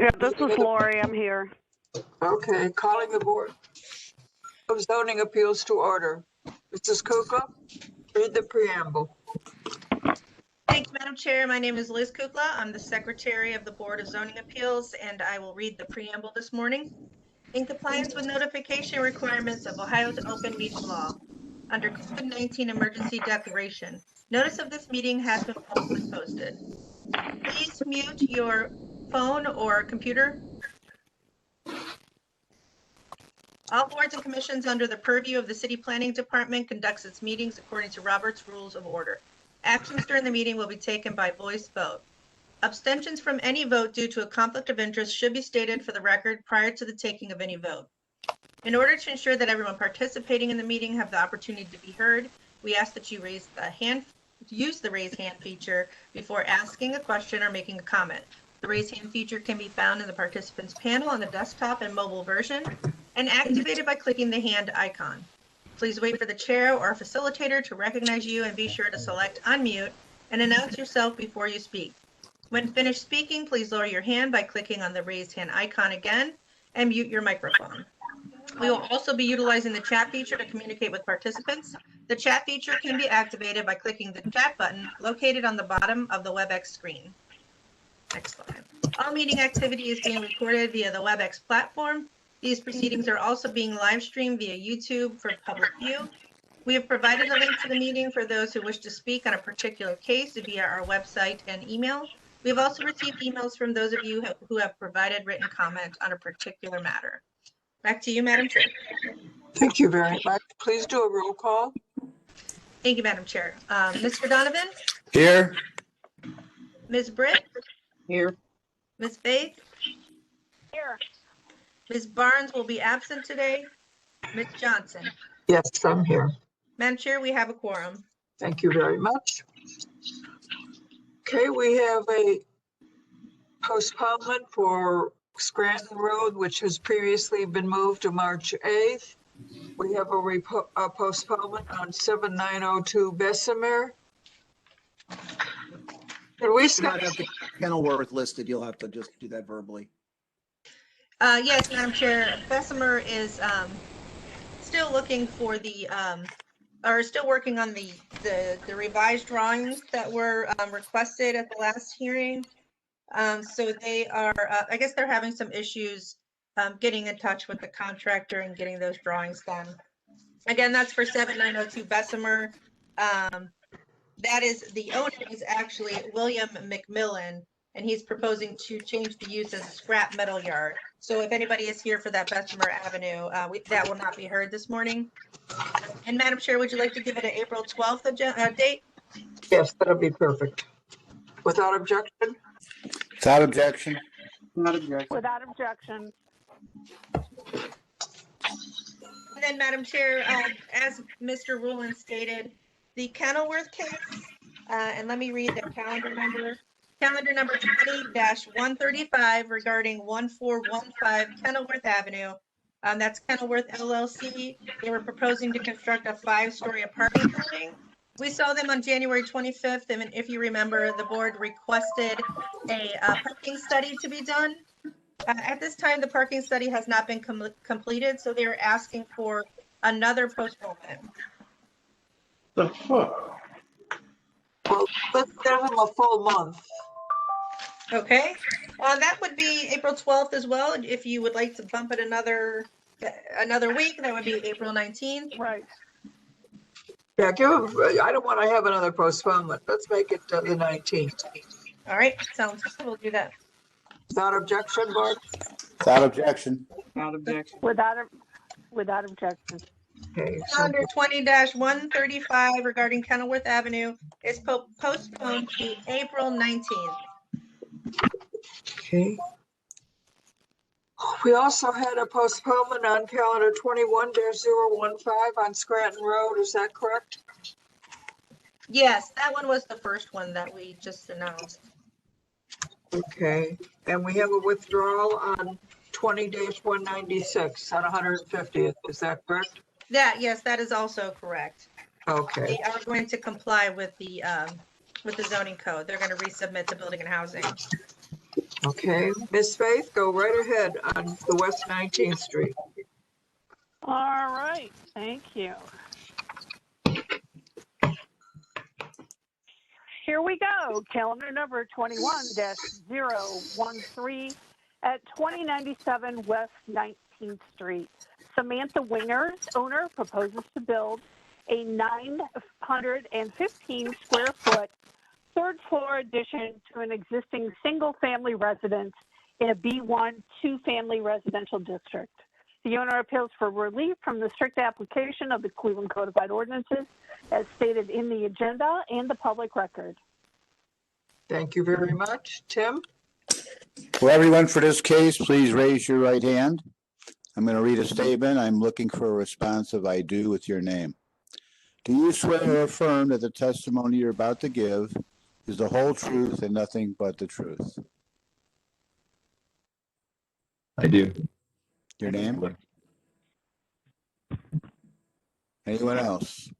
Yeah, this is Lori. I'm here. Okay, calling the Board of Zoning Appeals to order. Mrs. Kukla, read the preamble. Thank you, Madam Chair. My name is Liz Kukla. I'm the Secretary of the Board of Zoning Appeals, and I will read the preamble this morning. In compliance with notification requirements of Ohio's open meeting law, under COVID-19 emergency declaration, notice of this meeting has been publicly posted. Please mute your phone or computer. All boards and commissions under the purview of the City Planning Department conducts its meetings according to Robert's Rules of Order. Actions during the meeting will be taken by voice vote. Abstentions from any vote due to a conflict of interest should be stated for the record prior to the taking of any vote. In order to ensure that everyone participating in the meeting have the opportunity to be heard, we ask that you use the raise hand feature before asking a question or making a comment. The raise hand feature can be found in the participants panel on the desktop and mobile version and activated by clicking the hand icon. Please wait for the chair or facilitator to recognize you and be sure to select unmute and announce yourself before you speak. When finished speaking, please lower your hand by clicking on the raised hand icon again and mute your microphone. We will also be utilizing the chat feature to communicate with participants. The chat feature can be activated by clicking the chat button located on the bottom of the WebEx screen. Next slide. All meeting activity is being recorded via the WebEx platform. These proceedings are also being live streamed via YouTube for public view. We have provided a link to the meeting for those who wish to speak on a particular case via our website and email. We have also received emails from those of you who have provided written comment on a particular matter. Back to you, Madam Chair. Thank you very much. Please do a roll call. Thank you, Madam Chair. Mr. Donovan? Here. Ms. Britt? Here. Ms. Faith? Here. Ms. Barnes will be absent today. Ms. Johnson? Yes, I'm here. Madam Chair, we have a quorum. Thank you very much. Okay, we have a postponement for Scranton Road, which has previously been moved to March 8th. We have a postponement on 7902 Bessemer. Can we You might have the Kenilworth listed. You'll have to just do that verbally. Yes, Madam Chair, Bessemer is still looking for still working on the revised drawings that were requested at the last hearing. So they are, I guess they're having some issues getting in touch with the contractor and getting those drawings done. Again, that's for 7902 Bessemer. That is, the owner is actually William McMillan, and he's proposing to change the use as a scrap metal yard. So if anybody is here for that Bessemer Avenue, that will not be heard this morning. And Madam Chair, would you like to give it an April 12th date? Yes, that'll be perfect. Without objection? Without objection. Without objection. Without objection. And then, Madam Chair, as Mr. Rulon stated, the Kenilworth case, and let me read the calendar number 20-135 regarding 1415 Kenilworth Avenue. That's Kenilworth LLC. They were proposing to construct a 5-story apartment building. We saw them on January 25th, and if you remember, the board requested a parking study to be done. At this time, the parking study has not been completed, so they are asking for another postponement. Well, let's give them a full month. Okay, that would be April 12th as well. If you would like to bump it another week, that would be April 19th. Right. Yeah, I don't want to have another postponement. Let's make it the 19th. All right, sounds good. We'll do that. Without objection, Barb? Without objection. Without objection. Without objection. Okay. Calendar 20-135 regarding Kenilworth Avenue is postponed to April 19th. Okay. We also had a postponement on calendar 21-015 on Scranton Road. Is that correct? Yes, that one was the first one that we just announced. Okay. And we have a withdrawal on 20-196 on 150th. Is that correct? Yes, that is also correct. Okay. They are going to comply with the zoning code. They're going to resubmit to building and housing. Okay, Miss Faith, go right ahead on the West 19th Street. All right, thank you. Here we go. Calendar number 21-013 at 2097 West 19th Street. Samantha Wingers, owner, proposes to build a 915 square foot third floor addition to an existing single family residence in a B1 two-family residential district. The owner appeals for relief from the strict application of the Cleveland Codified Ordinances as stated in the agenda and the public record. Thank you very much. Tim? For everyone for this case, please raise your right hand. I'm going to read a statement. I'm looking for a response of I do with your name. Do you swear or affirm that the testimony you're about to give is the whole truth and nothing but the truth? I do. Your name? Anyone else?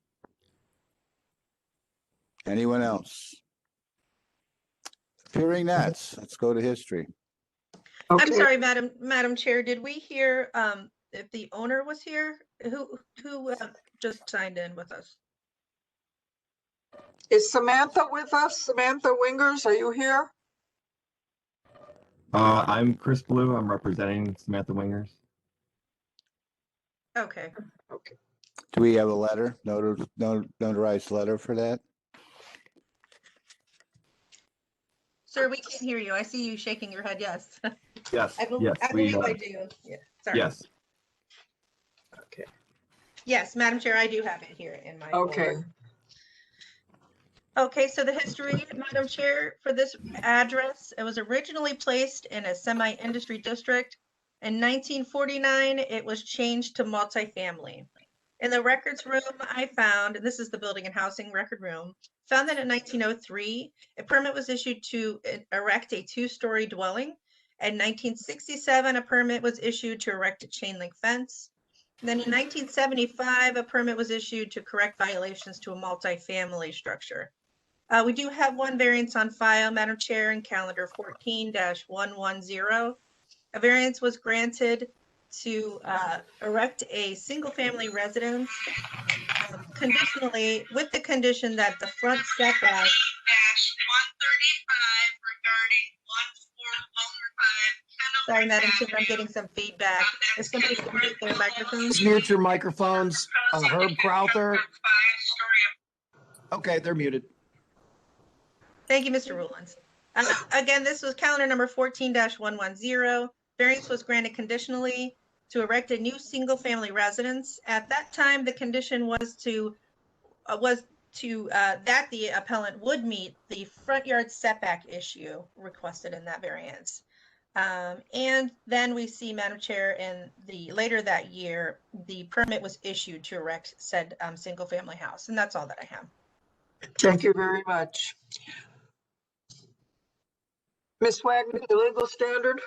Anyone else? Appearing not, let's go to history. I'm Okay, sorry, Madam Chair, did we hear if the owner was here? Who just signed in with us? is Samantha with us? Samantha Wingers, are you here? I'm Chris Blue. I'm representing Samantha Wingers. Okay. Okay. Do we have a letter, notarized letter for that? Sir, we can't hear you. I see you shaking your head, yes. Yes. I Yes. believe I do. Yeah, sorry. Yes. Okay. Yes, Madam Chair, I do have it here in my Okay. folder. Okay, so the history, Madam Chair, for this address, it was originally placed in a semi-industry district. In 1949, it was changed to multifamily. In the records room, I found, and this is the Building and Housing Record Room, found that in 1903, a permit was issued to erect a two-story dwelling. In 1967, a permit was issued to erect a chain link fence. And then in 1975, a permit was issued to correct violations to a multifamily structure. We do have one variance on file, Madam Chair, in calendar 14-110. A variance was granted to erect a single-family residence conditionally with the condition that the front setback. Sorry, Madam Chair, I'm getting some feedback. If somebody can mute their microphone. Just mute your microphones. Herb Crowther. Okay, they're muted. Thank you, Mr. Rowlands. Again, this was calendar number 14-110. Variance was granted conditionally to erect a new single-family residence. At that time, the condition was that the appellant would meet the front yard setback issue requested in that variance. And then we see, Madam Chair, later that year, the permit was issued to erect said single-family house, and that's all that I have. Thank you very much. Ms. Wagner, the legal standard?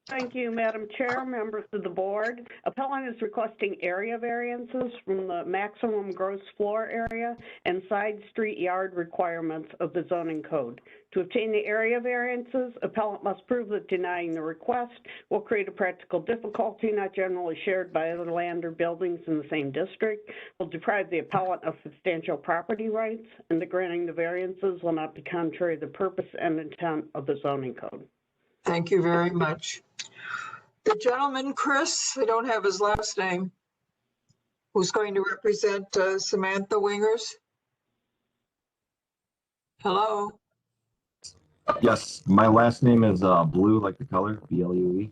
Thank you, Madam Chair, members of the board. Appellant is requesting area variances from the maximum gross floor area and side street yard requirements of the zoning code. To obtain the area variances, appellant must prove that denying the request will create a practical difficulty not generally shared by other land or buildings in the same district, will deprive the appellant of substantial property rights, and the granting the variances will not be contrary to the purpose and intent of the zoning code. Thank you very much. The gentleman, Chris, I don't have his last name, who's going to represent Samantha Wingers. Hello? Yes. My last name is Blue, like the color, BLUE.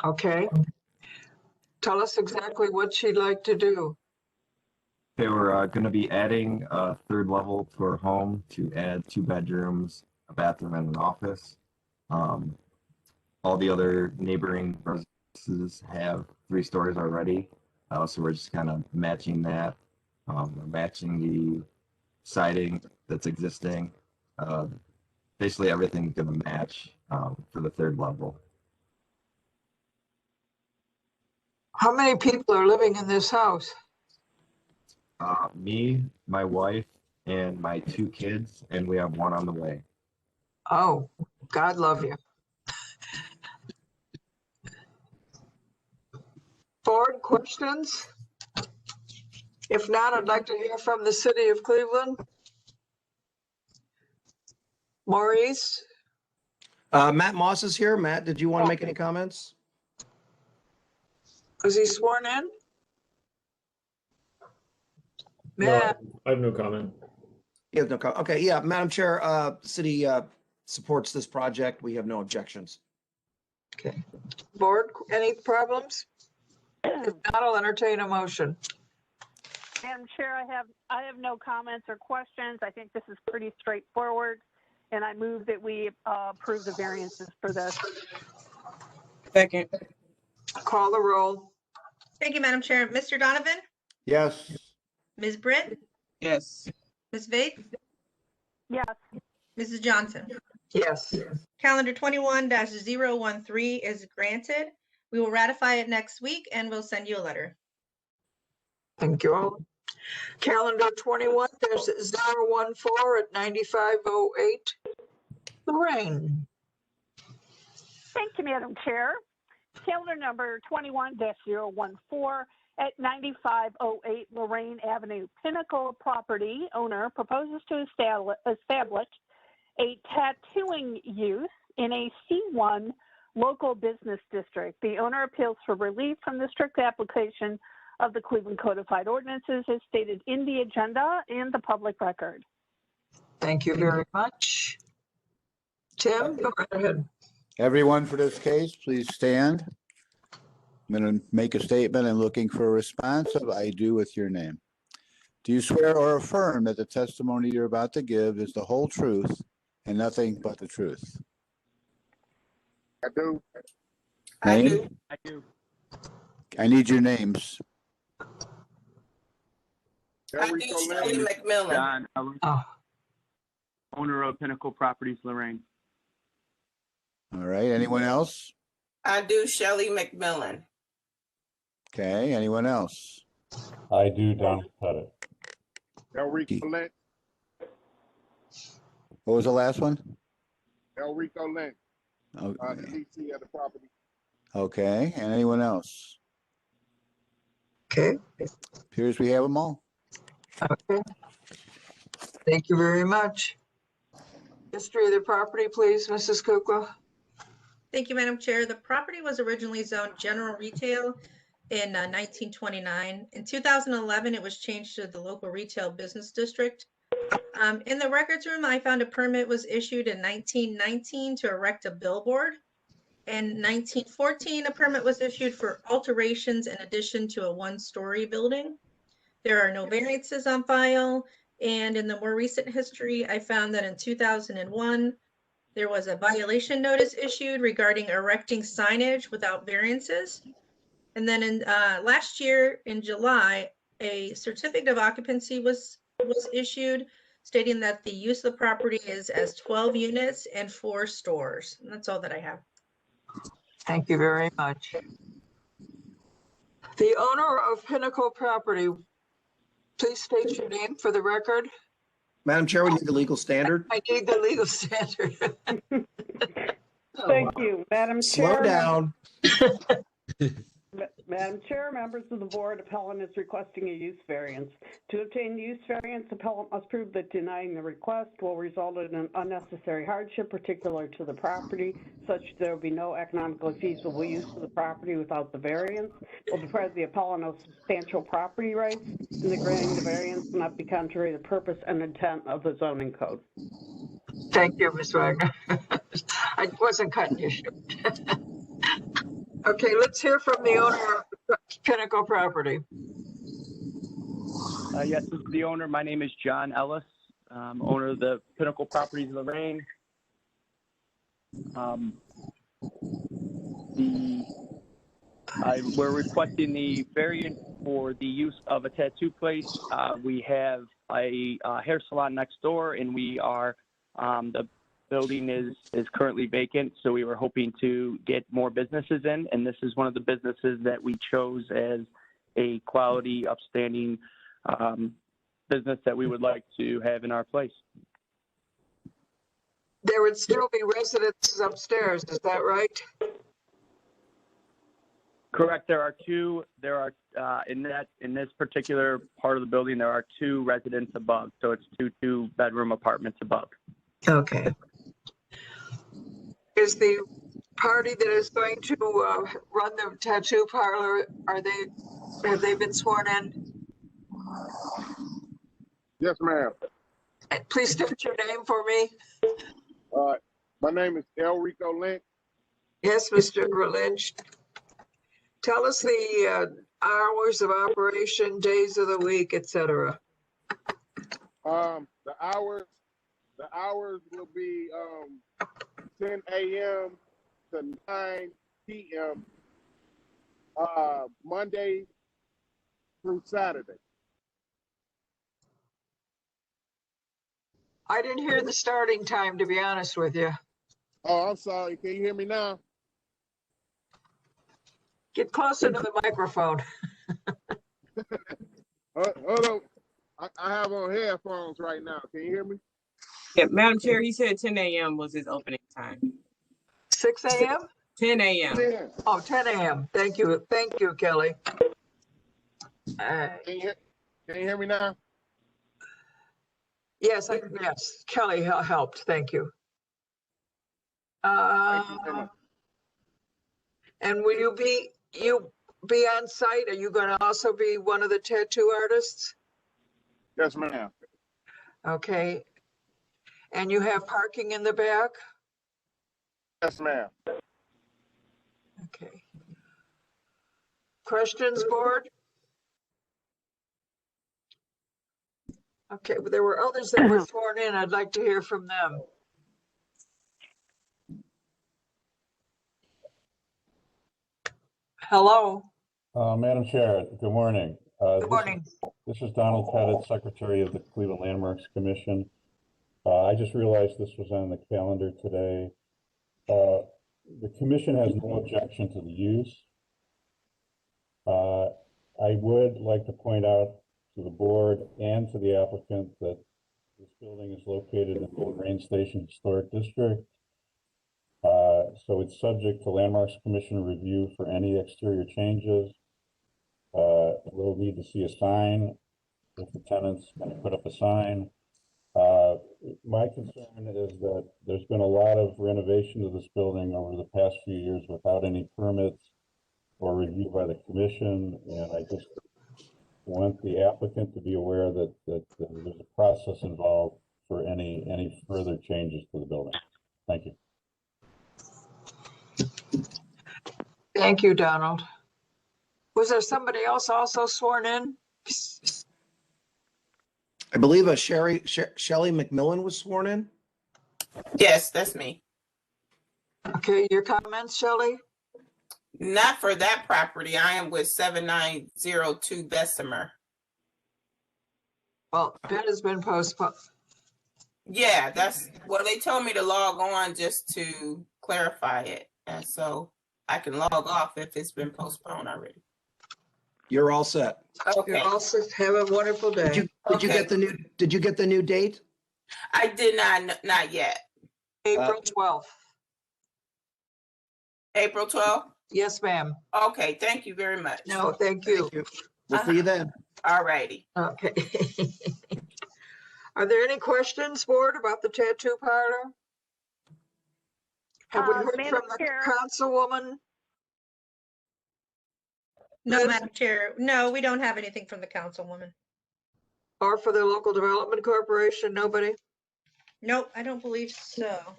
Okay. Tell us exactly what she'd like to do. They were going to be adding a third level to our home to add 2 bedrooms, a bathroom, and an office. All the other neighboring residences have 3 stories already, so we're just kind of matching that. Matching the siding that's existing. Basically, everything's going to match for the 3rd level. How many people are living in this house? Me, my wife, and my 2 kids, and we have 1 on the way. Oh, God love you. board, questions? If not, I'd like to hear from the city of Cleveland. Maurice? Matt Moss is here. Matt, did you want to make any comments? Was he sworn in? No, Matt? I have no comment. You have no comment. Okay, yeah, Madam Chair, city supports this project. We have no objections. Okay. Board, any problems? If not, I'll entertain a motion. Madam Chair, I have no comments or questions. I think this is pretty straightforward, and I move that we approve the variances for this. Second. Call the roll. Thank you, Madam Chair. Mr. Donovan? Yes. Ms. Britt? Yes. Ms. Vaith? Yes. Mrs. Johnson? Yes. Calendar 21-013 is granted. We will ratify it next week and we'll send you a letter. Thank you all. Calendar 21-014 at 9508. Lorraine. Thank you, Madam Chair. Calendar number 21-014 at 9508 Lorraine Avenue. Pinnacle property owner proposes to establish a tattooing use in a C1 local business district. The owner appeals for relief from the strict application of the Cleveland Codified Ordinances as stated in the agenda and the public record. Thank you very much. Tim, go right ahead. Everyone for this case, please stand. I'm going to make a statement and looking for a response of I do with your name. Do you swear or affirm that the testimony you're about to give is the whole truth and nothing but the truth? I do. Name? I do. I need your names. Elrico Shelley Lynn. McMillan. John Ellis, Oh, owner of Pinnacle Properties, Lorraine. All right, anyone else? I do Shelley McMillan. Okay, anyone else? I do Don Pettit. Elrico Lynn. What was the last one? Elrico Lynn. The Okay, DC of the property. okay, and anyone else? okay. Appears we have them all. Okay. Thank you very much. History of the property, please, Mrs. Kukla. Thank you, Madam Chair. The property was originally zoned general retail in 1929. In 2011, it was changed to the local retail business district. In the records room, I found a permit was issued in 1919 to erect a billboard. In 1914, a permit was issued for alterations in addition to a one-story building. There are no variances on file. And in the more recent history, I found that in 2001, there was a violation notice issued regarding erecting signage without variances. And then in last year in July, a certificate of occupancy was issued stating that the use of the property is as 12 units and 4 stores. And that's all that I have. Thank you very much. The owner of Pinnacle Property, please state your name for the record. Madam Chair, we need the legal standard. I need the legal standard. Thank you, Madam Chair. Slow down. Madam Chair, members of the board, appellant is requesting a use variance. To obtain use variance, appellant must prove that denying the request will result in an unnecessary hardship particular to the property, such there will be no economically feasible use of the property without the variance, will deprive the appellant of substantial property rights, and the granting the variance will not be contrary to the purpose and intent of the zoning code. Thank you, Ms. Wagner. I wasn't cutting you short. Okay, let's hear from the owner of Pinnacle Property. Yes, this is the owner. My name is John Ellis, owner of the Pinnacle Properties, Lorraine. We're requesting the variance for the use of a tattoo place. We have a hair salon next door, and we are the building is currently vacant, so we were hoping to get more businesses in, and this is one of the businesses that we chose as a quality, upstanding business that we would like to have in our place. There would still be residences upstairs, is that right? Correct. There are in this particular part of the building, there are 2 residents above. So it's two bedroom apartments above. Okay. Is the party that is going to run the tattoo parlor, have they been sworn in? Yes, ma'am. Please state your name for me. My name is Elrico Lynch. Yes, Mr. Lynch. Tell us the hours of operation, days of the week, etc. The hours will be 10 a.m. to 9 p.m. Monday through Saturday. I didn't hear the starting time, to be honest with you. Oh, I'm sorry. Can you hear me now? Get closer to the microphone. Hold on. I have on headphones right now. Can you hear me? Yeah, Madam Chair, he said 10 a.m. was his opening time. 6 a.m.? 10 a.m. 10. Oh, 10 a.m. Thank you, Kelly. Can you hear me now? Yes, Kelly helped. Thank you. Thank you so much. And will you be on site? Are you going to also be one of the tattoo artists? Yes, ma'am. Okay. And you have parking in the back? Yes, ma'am. Okay. Questions, board? Okay, but there were others that were sworn in. I'd like to hear from them. Hello. Madam Chair, good morning. Good morning. This is Donald Pettit, Secretary of the Cleveland Landmarks Commission. I just realized this was on the calendar today. The commission has no objection to the use. I would like to point out to the board and to the applicant that this building is located in the Lorraine Station Historic District. So it's subject to Landmarks Commission review for any exterior changes. We'll need to see a sign if the tenant's going to put up a sign. My concern is that there's been a lot of renovation to this building over the past few years without any permits or review by the commission, and I just want the applicant to be aware that there's a process involved for any further changes to the building. Thank you. Thank you, Donald. Was there somebody else also sworn in? I believe a Shelley McMillan was sworn in. Yes, that's me. Okay, your comments, Shelley? Not for that property. I am with 7902 Bessemer. Well, that has been postponed. Yeah, well, they told me to log on just to clarify it. And so I can log off if it's been postponed already. You're all set. Okay. You're all set. Have a wonderful day. Did you get the new date? I did not yet. April 12th. April 12th? Yes, ma'am. Okay, thank you very much. No, thank you. Thank you. We'll see you then. All righty. Okay. Are there any questions, board, about the tattoo parlor? Have we heard Madam from the Chair. councilwoman? No, Yes. Madam Chair. No, we don't have anything from the councilwoman. Or for the local development corporation? Nobody? Nope, I don't believe so.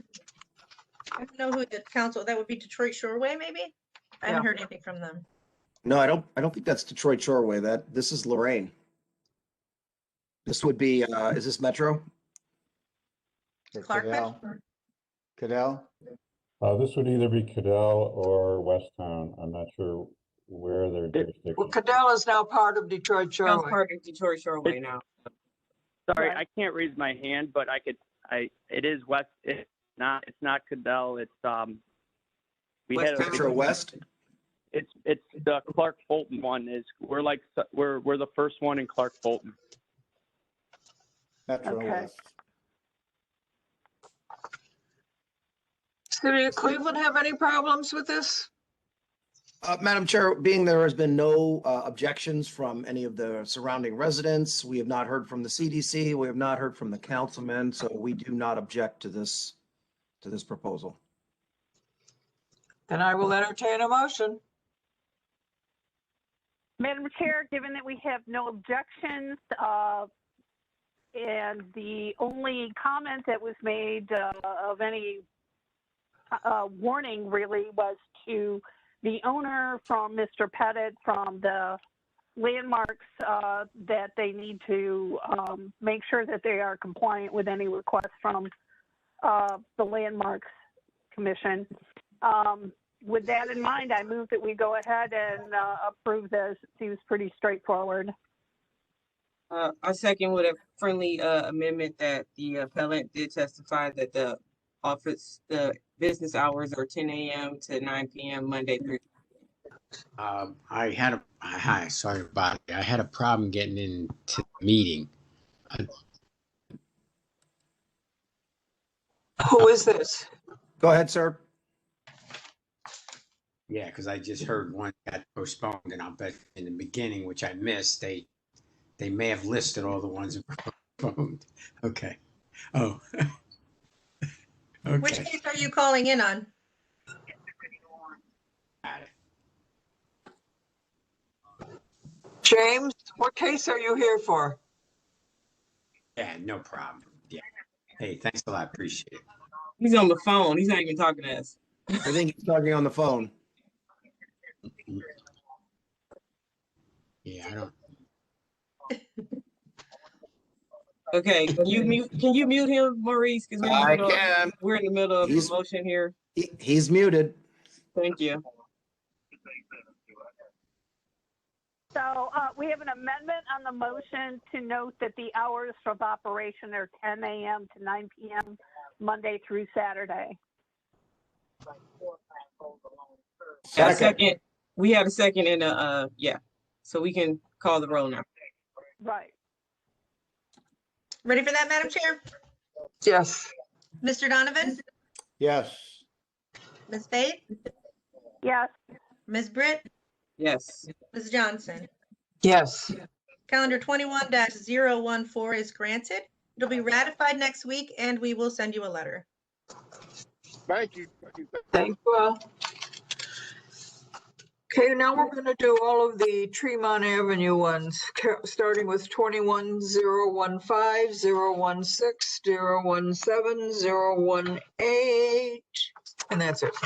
I don't know who the council, that would be Detroit Shoreway, maybe? I haven't heard anything from them. No, I don't think that's Detroit Shoreway. This is Lorraine. This would be, is this Metro? Clark? Cadell? This would either be Cadell or Westtown. I'm not sure where their jurisdiction. Well, Cadell is now part of Detroit Shoreway. part of Detroit Shoreway now. Sorry, I can't raise my hand, but it is West. It's not Cadell. It's we had Metro West? It's the Clark Fulton one. We're the first one in Clark Fulton. Metro Okay. West. City of Cleveland have any problems with this? Madam Chair, being there has been no objections from any of the surrounding residents, we have not heard from the CDC, we have not heard from the councilman, so we do not object to this proposal. Then I will entertain a motion. Madam Chair, given that we have no objections, and the only comment that was made of any warning really was to the owner from Mr. Pettit from the landmarks that they need to make sure that they are compliant with any requests from the Landmarks Commission. With that in mind, I move that we go ahead and approve this. It seems pretty straightforward. I second with a friendly amendment that the appellant did testify that the business hours are 10 a.m. to 9 p.m. Monday through. Hi, sorry about it. I had a problem getting into the meeting. Who is this? Go ahead, sir. Yeah, because I just heard one got postponed, and I'll bet in the beginning, which I missed, they may have listed all the ones that were postponed. Okay. Oh. Okay. Which case are you calling in on? Got it. James, what case are you here for? Yeah, no problem. Yeah. Hey, thanks a lot. Appreciate it. He's on the phone. He's not even talking to us. I think he's talking on the phone. Yeah, I don't. Okay, can you mute him, Maurice? Because I can. We're in the middle of the motion here. He's muted. Thank you. So we have an amendment on the motion to note that the hours of operation are 10 a.m. to 9 p.m. Monday through Saturday. Second. We have a second and yeah. So we can call the roll now. Right. Ready for that, Madam Chair? Yes. Mr. Donovan? Yes. Ms. Spade? Yes. Ms. Britt? Yes. Ms. Johnson? Yes. Calendar 21-014 is granted. It'll be ratified next week, and we will send you a letter. Thank you. Thank you all. Okay, now we're going to do all of the Tremont Avenue ones, starting with 21-015, 016, 017, 018, and that's it.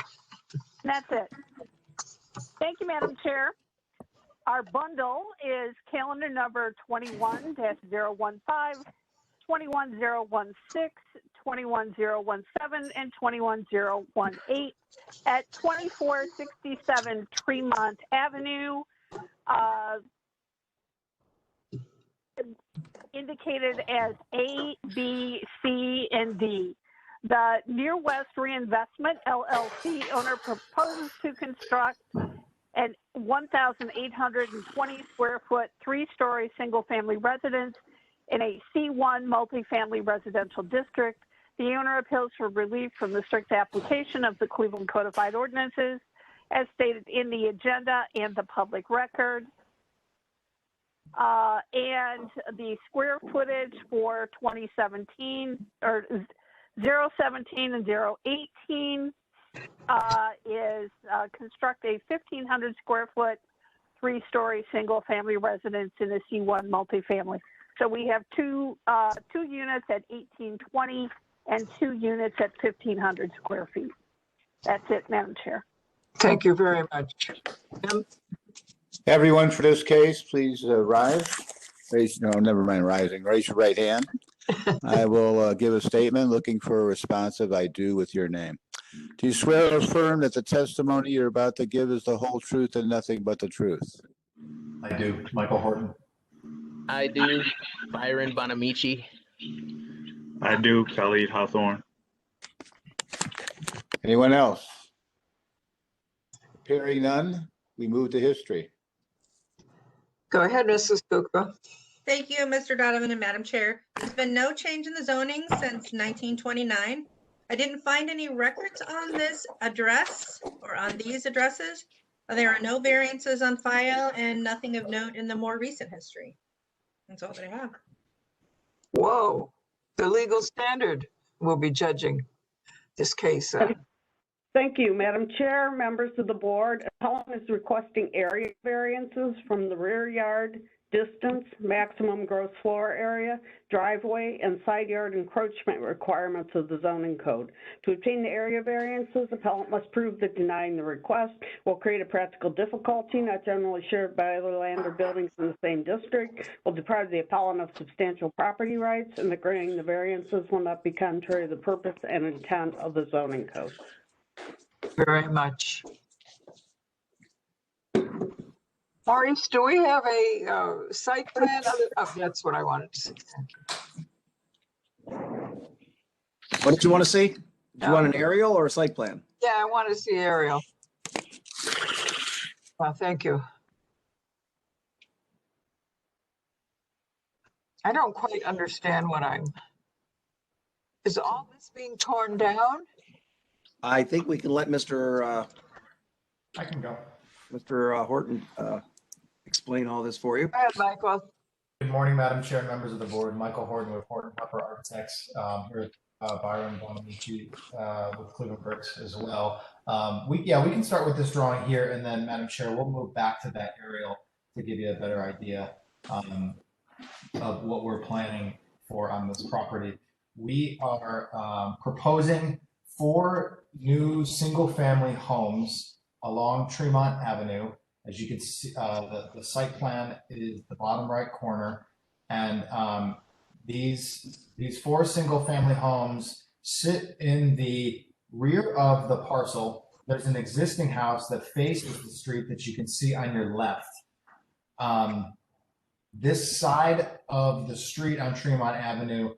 That's it. Thank you, Madam Chair. Our bundle is calendar number 21-015, 21016, 21017, and 21018 at 2467 Tremont Avenue, indicated as A, B, C, and D. The Near West Reinvestment LLC owner proposes to construct an 1,820 square foot, 3-story single-family residence in a C1 multifamily residential district. The owner appeals for relief from the strict application of the Cleveland Codified Ordinances as stated in the agenda and the public record. And the square footage for 2017 or 017 and 018 is construct a 1,500 square foot, 3-story single family residence in a C1 multifamily. So we have two units at 1820 and 2 units at 1,500 square feet. That's it, Madam Chair. Thank you very much. Everyone for this case, please rise. Raise, no, never mind rising. Raise your right hand. I will give a statement looking for a responsive I do with your name. Do you swear or affirm that the testimony you're about to give is the whole truth and nothing but the truth? I do. Michael Horton. I do. Byron Bonamici. I do. Khalid Hawthorne. Anyone else? Appearing none, we move to history. Go ahead, Mrs. Kukla. Thank you, Mr. Donovan and Madam Chair. There's been no change in the zoning since 1929. I didn't find any records on this address or on these addresses. There are no variances on file and nothing of note in the more recent history. That's all that I have. Whoa, the legal standard will be judging this case. Thank you, Madam Chair, members of the board. Appellant is requesting area variances from the rear yard, distance, maximum gross floor area, driveway, and side yard encroachment requirements of the zoning code. To obtain the area variances, appellant must prove that denying the request will create a practical difficulty not generally shared by other land or buildings in the same district, will deprive the appellant of substantial property rights, and that granting the variances will not be contrary to the purpose and intent of the zoning code. Very much. Maurice, do we have a site plan? Oh, that's what I wanted to see. Thank you. What did you want to see? Do you want an aerial or a site plan? Yeah, I want to see aerial. Thank you. I don't quite understand what is all this being torn down? I think we can let Mr. I can go. Mr. Horton explain all this for you. Go ahead, Michael. Good morning, Madam Chair, members of the board. Michael Horton with Horton Pepper Architects, here at Byron Bonamici with Cleveland Bricks as well. We can start with this drawing here, and then, Madam Chair, we'll move back to that aerial to give you a better idea of what we're planning for on this property. We are proposing 4 new single-family homes along Tremont Avenue. As you can see, the site plan is the bottom right corner, and these 4 single-family homes sit in the rear of the parcel. There's an existing house that faces the street that you can see on your left. This side of the street on Tremont Avenue,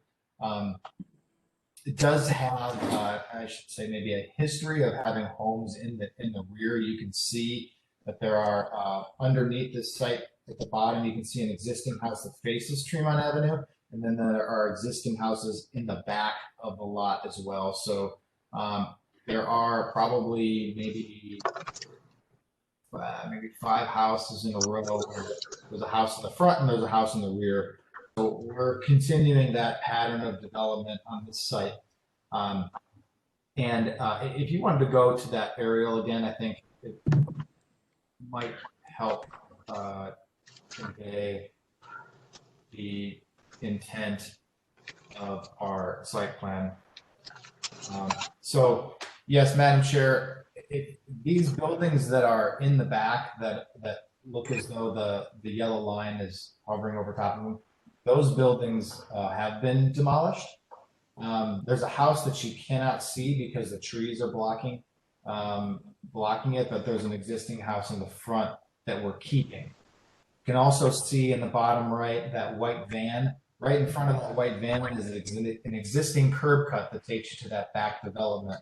it does have, I should say, maybe a history of having homes in the rear. You can see that there are underneath this site at the bottom. You can see an existing house that faces Tremont Avenue, and then there are existing houses in the back of the lot as well. So there are probably maybe 5 houses in a row. There's a house in the front and there's a house in the rear. So we're continuing that pattern of development on this site. If you wanted to go to that aerial again, I think it might help convey the intent of our site plan. So yes, Madam Chair, these buildings that are in the back that look as though the yellow line is hovering over top of them, those buildings have been demolished. There's a house that you cannot see because the trees are blocking it, but there's an existing house in the front that we're keeping. You can also see in the bottom right that white van. Right in front of that white van is an existing curb cut that takes you to that back development.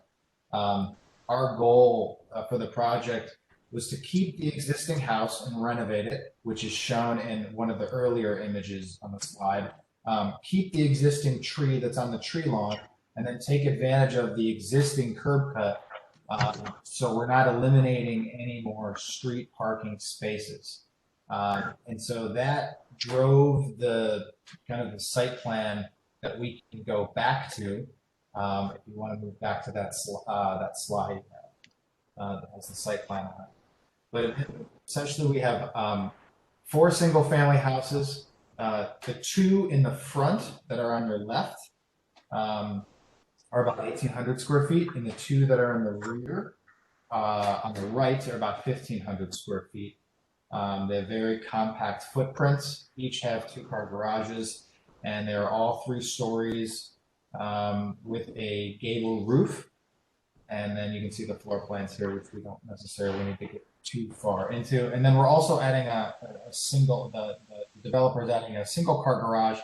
Our goal for the project was to keep the existing house and renovate it, which is shown in one of the earlier images on the slide. Keep the existing tree that's on the tree lawn, and then take advantage of the existing curb cut, so we're not eliminating any more street parking spaces. And so that drove the kind of the site plan that we can go back to. If you want to move back to that slide that has the site plan on it. But essentially we have 4 single family houses. The 2 in the front that are on your left are about 1,800 square feet, and the 2 that are in the rear on the right are about 1,500 square feet. They have very compact footprints, each have 2-car garages, and they're all 3 stories with a gable roof. And then you can see the floor plans here, which we don't necessarily need to get too far into. And then we're also adding the developer is adding a single car garage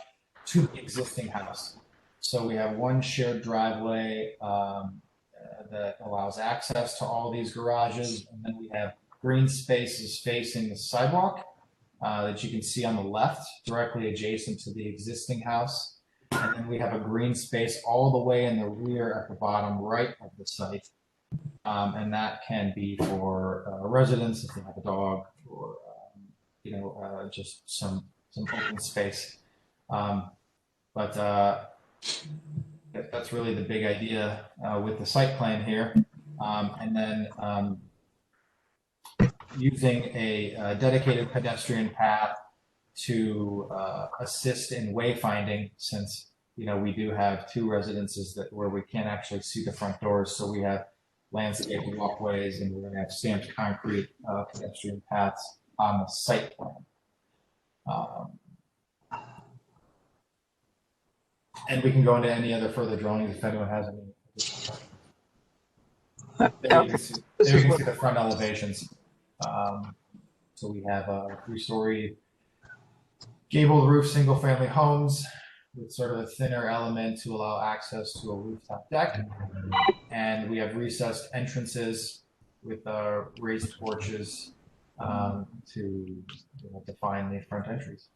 to the existing house. So we have one shared driveway that allows access to all these garages. And then we have green spaces facing the sidewalk that you can see on the left, directly adjacent to the existing house. And then we have a green space all the way in the rear at the bottom right of the site. And that can be for residents if they have a dog, or just some open space. But that's really the big idea with the site plan here. And then using a dedicated pedestrian path to assist in wayfinding, since we do have 2 residences where we can't actually see the front doors, so we have landscaped walkways, and we're going to have stamped concrete pedestrian paths on the site plan. And we can go into any other further drawings if anyone has any. There you can see the front elevations. So we have a 3-story gabled roof single-family homes with sort of a thinner element to allow access to a rooftop deck. And we have recessed entrances with raised porches to define the front entries.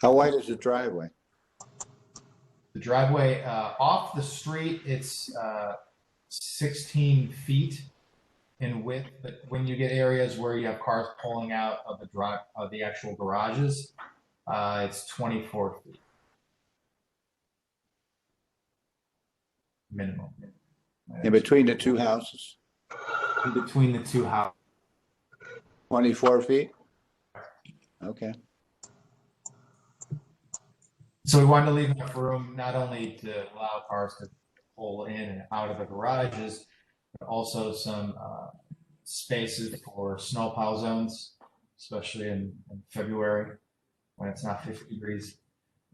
How wide is the driveway? The driveway off the street, it's 16 feet in width, but when you get areas where you have cars pulling out of the actual garages, it's 24 feet minimum. In between the 2 houses? In between the 2 houses. 24 feet? Okay. So we wanted to leave enough room not only to allow cars to pull in and out of the garages, but also some spaces for snowplow zones, especially in February when it's not 50 degrees.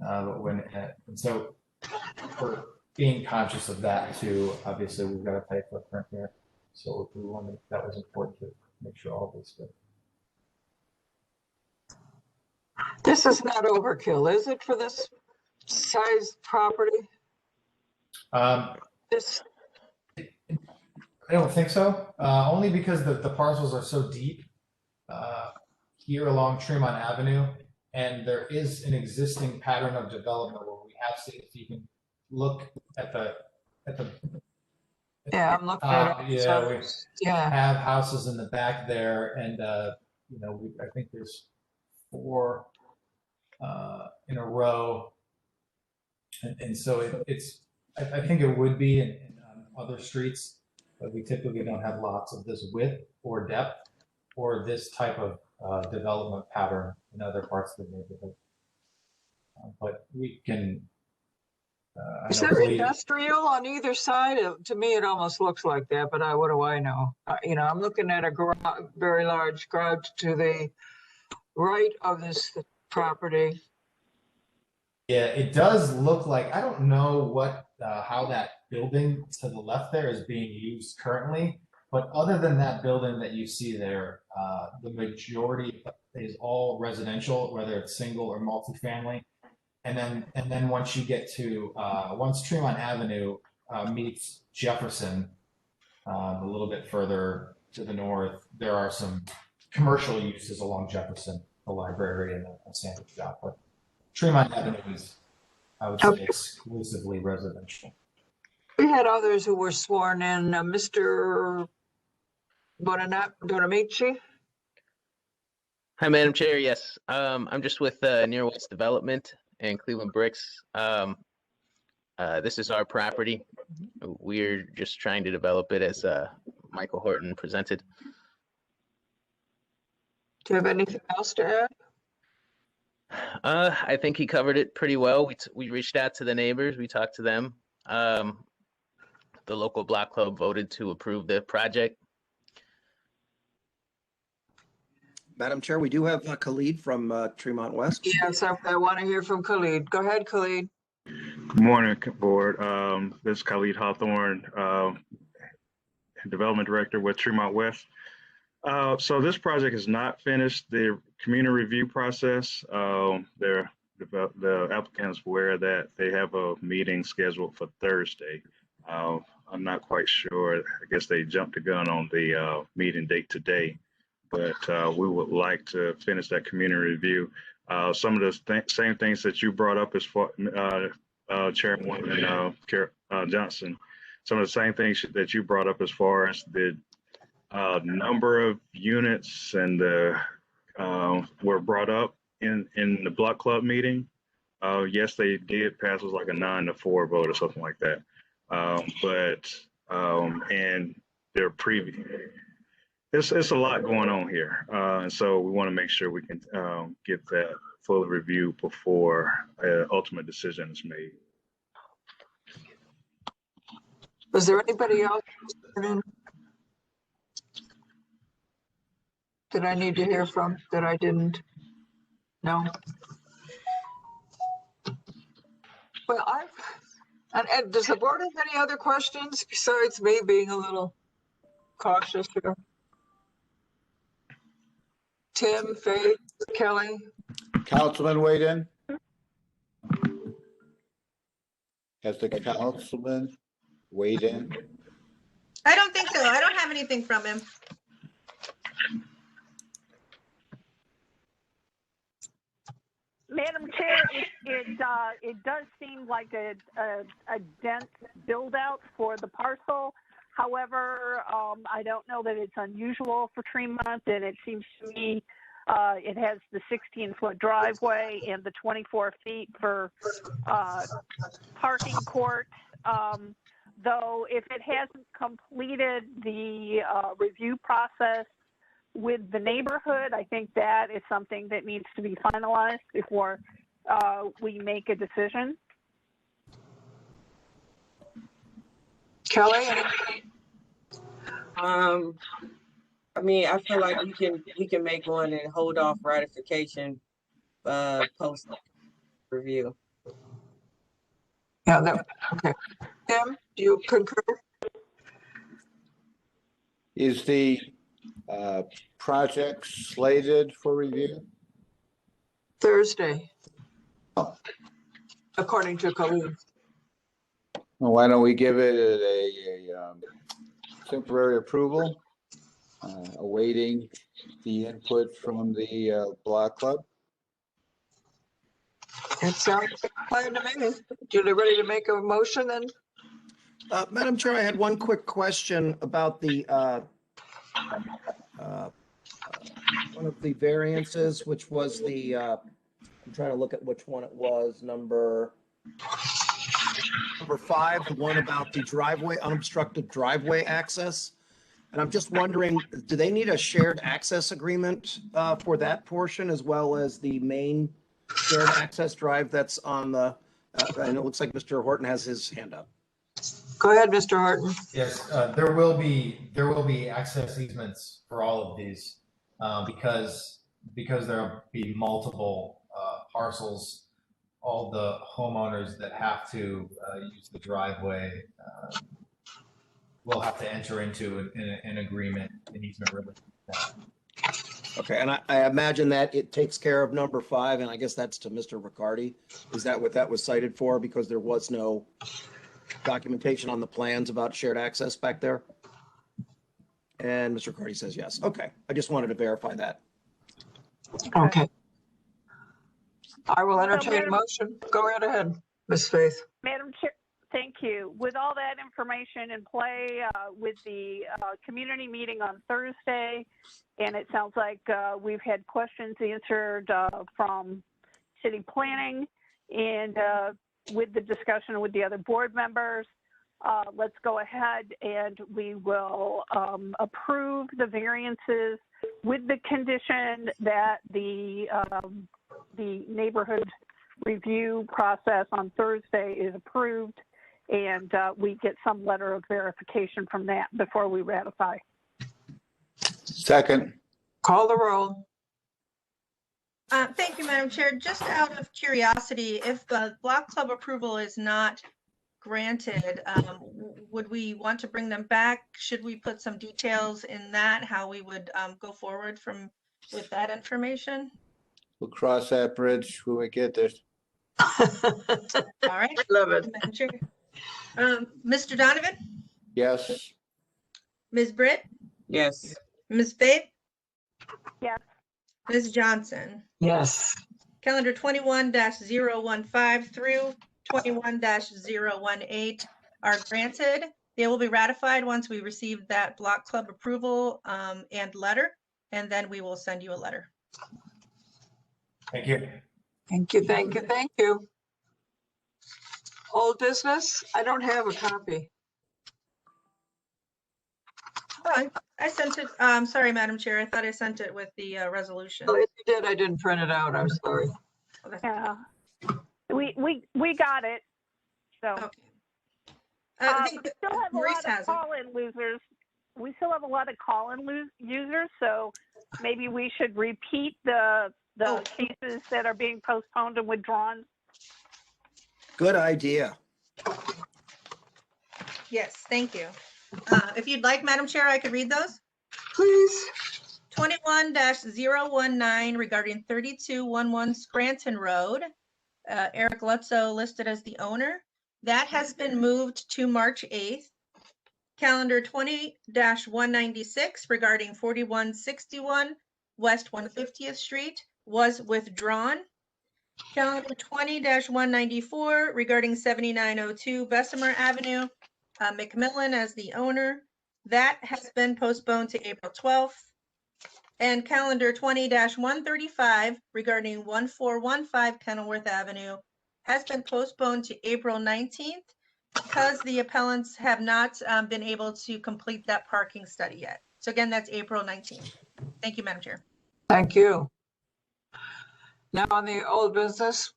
And so we're being conscious of that too. Obviously, we've got a tight footprint here, so we wanted, that was important to make sure all of this good. This is not overkill, is it, for this size property? This, I don't think so. Only because the parcels are so deep here along Tremont Avenue, and there is an existing pattern of development where we have seen, if you can look at the yeah, I'm looking at it. We have houses in the back there, and I think there's 4 in a row, and so I think it would be in other streets, but we typically don't have lots of this width or depth or this type of development pattern in other parts of the neighborhood. But we can. Is there industrial on either side? To me, it almost looks like that, but what do I know? I'm looking at a very large garage to the right of this property. Yeah, it does look like, I don't know how that building to the left there is being used currently, but other than that building that you see there, the majority is all residential, whether it's single or multifamily. And then once you get to once Tremont Avenue meets Jefferson, a little bit further to the north, there are some commercial uses along Jefferson, a library and a sandwich shop. But Tremont Avenue is, I would say, exclusively residential. We had others who were sworn in. Mr. Bonamici. Hi, Madam Chair. Yes, I'm just with Near West Development and Cleveland Bricks. This is our property. We're just trying to develop it as Michael Horton presented. Do you have anything else to add? I think he covered it pretty well. We reached out to the neighbors. We talked to them. The local block club voted to approve the project. Madam Chair, we do have Khalid from Tremont West. Yes, I want to hear from Khalid. Go ahead, Khalid. Good morning, board. This is Khalid Hawthorne, Development Director with Tremont West. So this project is not finished. The community review process, the applicant is aware that they have a meeting scheduled for Thursday. I'm not quite sure. I guess they jumped the gun on the meeting date today, but we would like to finish that community review. Some of the same things that you brought up as far, Chairwoman Johnson, some of the same things that you brought up as far as the number of units and the were brought up in the block club meeting. Yes, they did pass. It was like a 9-4 vote or something like that. And their previous, it's a lot going on here, and so we want to make sure we can get that fully reviewed before an ultimate decision is made. Was there anybody else that I need to hear from that I didn't? No. Well, and does the board have any other questions besides me being a little cautious here? Tim, Faith, Kelly? Councilman weighed in? Has the councilman weighed in? I don't think so. I don't have anything from him. Madam Chair, it does seem like a dense build out for the parcel. However, I don't know that it's unusual for Tremont, and it seems to me it has the 16-foot driveway and the 24 feet for parking court. Though if it hasn't completed the review process with the neighborhood, I think that is something that needs to be finalized before we make a decision. Kelly? I mean, I feel like we can make one and hold off ratification post review. Yeah, okay. Tim, do you concur? Is the project slated for review? Thursday, according to Colleen. Well, why don't we give it a temporary approval, awaiting the input from the block club? It sounds like a plan to me. Julie, ready to make a motion then? Madam Chair, I had one quick question about the one of the variances, which was the, I'm trying to look at which one it was, number 5, the one about the driveway, unobstructed driveway access. And I'm just wondering, do they need a shared access agreement for that portion as well as the main shared access drive that's on the, and it looks like Mr. Horton has his hand up. Go ahead, Mr. Horton. Yes, there will be access easements for all of these because there'll be multiple parcels. All the homeowners that have to use the driveway will have to enter into an agreement, an easement related to that. Okay, and I imagine that it takes care of number 5, and I guess that's to Mr. Riccardi. Is that what that was cited for? Because there was no documentation on the plans about shared access back there? And Mr. Riccardi says yes. Okay, I just wanted to verify that. Okay. I will entertain a motion. Go right ahead, Ms. Faith. Madam Chair, thank you. With all that information in play, with the community meeting on Thursday, and it sounds like we've had questions answered from city planning, and with the discussion with the other board members, let's go ahead and we will approve the variances with the condition that the neighborhood review process on Thursday is approved, and we get some letter of verification from that before we ratify. Second. Call the roll. Thank you, Madam Chair. Just out of curiosity, if the block club approval is not granted, would we want to bring them back? Should we put some details in that, how we would go forward with that information? We'll cross that bridge when we get there. All right. Love it. Madam Chair. Mr. Donovan? Yes. Ms. Britt? Yes. Ms. Faith? Yes. Ms. Johnson? Yes. Calendar 21-015 through 21-018 are granted, They will be ratified once we receive that block club approval and letter, and then we will send you a letter. Thank you. Thank you, thank you, thank you. Old business? I don't have a copy. Oh, I sent it, sorry, Madam Chair, I thought I sent it with the resolution. Oh, if you did, I didn't print it out. I'm sorry. Yeah. We got it. So. Okay. We still have a Maurice lot of has it. call-in losers. We still have a lot of call-in users, so maybe we should repeat the cases that are being postponed and withdrawn. Good idea. Yes, thank you. If you'd like, Madam Chair, I could read those. Please. 21-019 regarding 3211 Scranton Road. Eric Lutzow listed as the owner. That has been moved to March 8th. Calendar 20-196 regarding 4161 West 150th Street was withdrawn. Calendar 20-194 regarding 7902 Bessemer Avenue, McMillan as the owner. That has been postponed to April 12th. And calendar 20-135 regarding 1415 Kenilworth Avenue has been postponed to April 19th because the appellants have not been able to complete that parking study yet. So again, that's April 19th. Thank you, Madam Chair. Thank you. Now on the old business,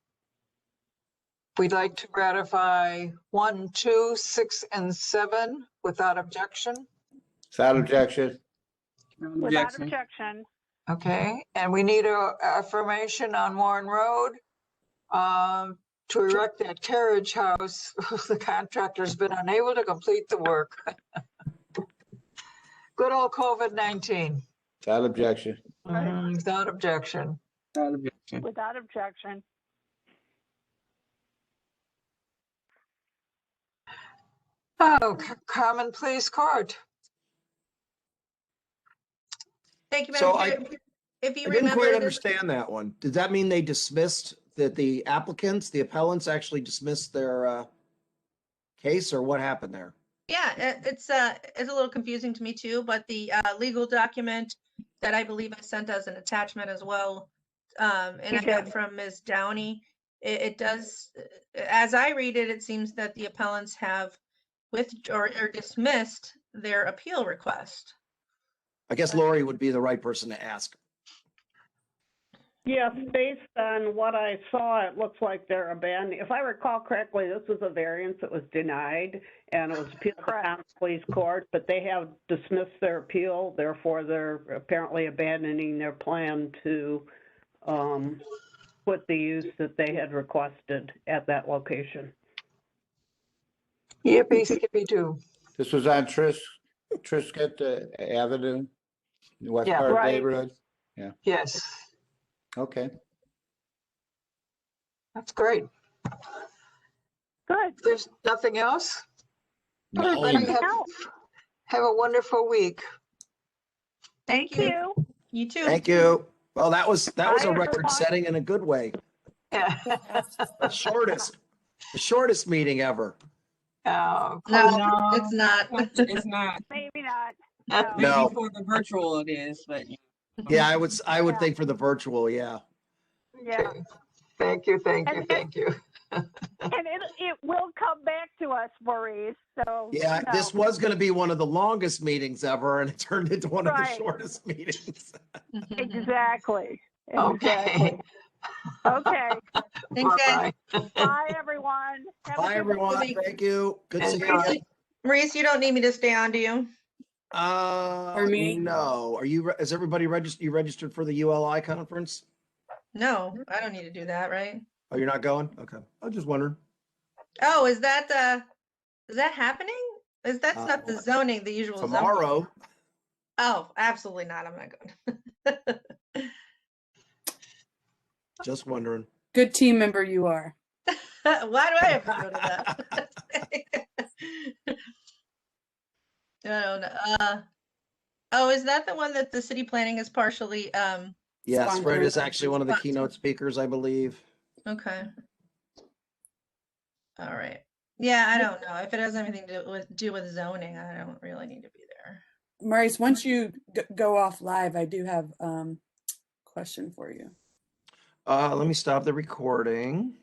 we'd like to ratify 1, 2, 6, and 7 without objection. Without objection. Without objection. Okay, and we need a affirmation on Warren Road to erect that carriage house. The contractor's been unable to complete the work. Good old COVID-19. Without objection. Without objection. Without objection. Oh, Common Pleas Court. Thank you, So Madam Chair. If you I didn't remember, quite this- understand that one. Does that mean they dismissed, that the applicants, the appellants actually dismissed their case, or what happened there? yeah, it's a little confusing to me too, but the legal document that I believe I sent as an attachment as well, and I got from Ms. Downey, it does, as I read it, it seems that the appellants have or dismissed their appeal request. I guess Lori would be the right person to ask. Yes, based on what I saw, it looks like they're abandoning. If I recall correctly, this was a variance that was denied, and it was appealed to Common Pleas Court, but they have dismissed their appeal. Therefore, they're apparently abandoning their plan to put the use that they had requested at that location. Yippee skippy doo. This was on Triscuit Avenue, West Yeah, Park right. neighborhood? Yeah, Yes, okay. that's great. Good. There's nothing else? No. Everybody have a wonderful week. Thank you. You too. Thank you. Well, that was Bye, a everyone. record setting in a good way. Yeah. The shortest meeting ever. Oh, No, it's not. It's not. Maybe not. Maybe No. for the virtual it is, but Yeah, I would Yeah. think for the virtual, yeah. Yeah. okay. Thank you, thank you, thank you. And it will come back to us, Maurice. So Yeah, you know. this was going to be one of the longest meetings ever, and it turned into one of the Right. shortest meetings. Exactly. Okay. Okay. Thanks, guys. Bye-bye. Bye, everyone. Have a Bye, good everyone. week. Thank you. Good seeing you. Maurice, Maurice, you don't need me to stay on, do you? For me? No. Is everybody registered? You registered for the ULI conference? No, I don't need to do that, right? Oh, you're not going? Okay. I was just wondering. Oh, is that happening? That's not the zoning, the usual zoning. Tomorrow. Oh, absolutely not. I'm not going. Just wondering. Good team member you are. Why do I have to go to that? I don't know. Oh, is that the one that the city planning is partially? Yes, Fred Sponsored. is actually one of the Sponsored. keynote speakers, I believe. Okay. All right. Yeah, I don't know. If it has anything to do with zoning, I don't really need to be there. Maurice, once you go off live, I do have question for you. Let me stop the recording.